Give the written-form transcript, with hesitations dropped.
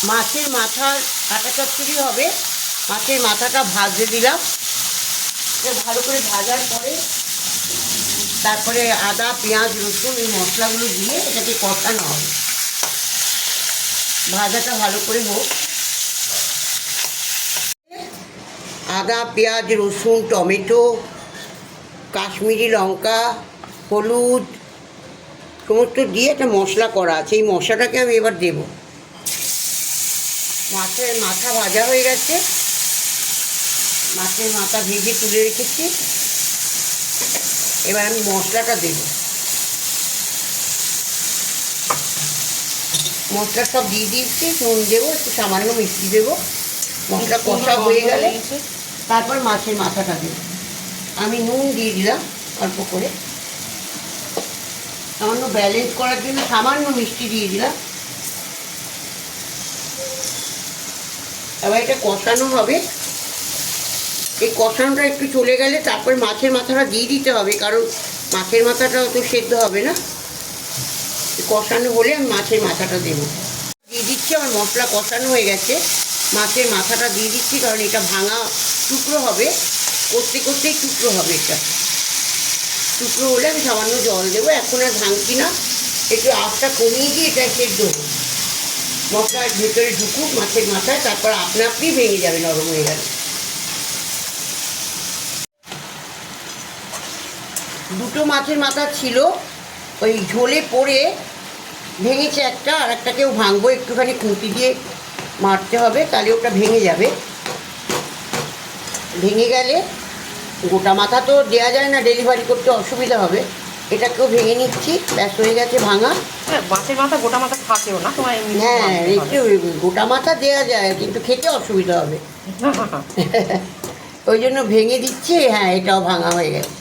মাছের মাথার কাটা চচ্চড়ি হবে। মাছের মাথাটা ভাজতে দিলাম, ভালো করে ভাজার পরে তারপরে আদা পেঁয়াজ রসুন এই মশলাগুলো দিয়ে এটাকে কষানো হবে। ভাজাটা ভালো করে হোক। আদা পেঁয়াজ রসুন টমেটো কাশ্মীরি লঙ্কা হলুদ সমস্ত দিয়ে একটা মশলা করা আছে। এই মশলাটাকে আমি এবার দেব। মাছের মাথা ভাজা হয়ে গেছে, মাছের মাথা ভেজে তুলে রেখেছি। এবার আমি মশলাটা দেব। মশলা সব দিয়ে দিয়েছি, নুন দেবো, একটু সামান্য মিষ্টি দেবো। মশলা কষা হয়ে গেলে তারপর মাছের মাথাটা দেবো। আমি নুন দিয়ে দিলাম অল্প করে, সামান্য ব্যালেন্স করার জন্য সামান্য মিষ্টি দিয়ে দিলাম। এবার এটা কষানো হবে। এই কষানোটা একটু চলে গেলে তারপর মাছের মাথাটা দিয়ে দিতে হবে, কারণ মাছের মাথাটা অত সেদ্ধ হবে না। কষানো হলে আমি মাছের মাথাটা দেবো। দিয়ে দিচ্ছি, আমার মশলা কষানো হয়ে গেছে। মাছের মাথাটা দিয়ে দিচ্ছি, কারণ এটা ভাঙা টুকরো হবে, করতে করতেই টুকরো হবে। এটা টুকরো হলে আমি সামান্য জল দেবো। এখন আর ভাঙছি না, একটু আঁচটা কমিয়ে দিয়ে এটা সেদ্ধ হোক, মশলার ভেতরে ঢুকুক মাছের মাথায়, তারপর আপনা আপনি ভেঙে যাবে নরম হয়ে গেলে। দুটো মাছের মাথা ছিল, ওই ঝোলে পড়ে ভেঙেছে একটা, আর একটাকেও ভাঙবো, একটুখানি খুঁটি দিয়ে মারতে হবে, তাহলে ওটা ভেঙে যাবে। ভেঙে গেলে গোটা মাথা তো দেওয়া যায় না, ডেলিভারি করতে অসুবিধা হবে। এটাকেও ভেঙে নিচ্ছি, ব্যাস হয়ে গেছে ভাঙা। মাছের মাথা গোটা মাথা থাকেও না তোমার? হ্যাঁ, একটু গোটা মাথা দেওয়া যায়, কিন্তু খেতে অসুবিধা হবে। ওই জন্য ভেঙে দিচ্ছি। হ্যাঁ, এটাও ভাঙা হয়ে গেছে।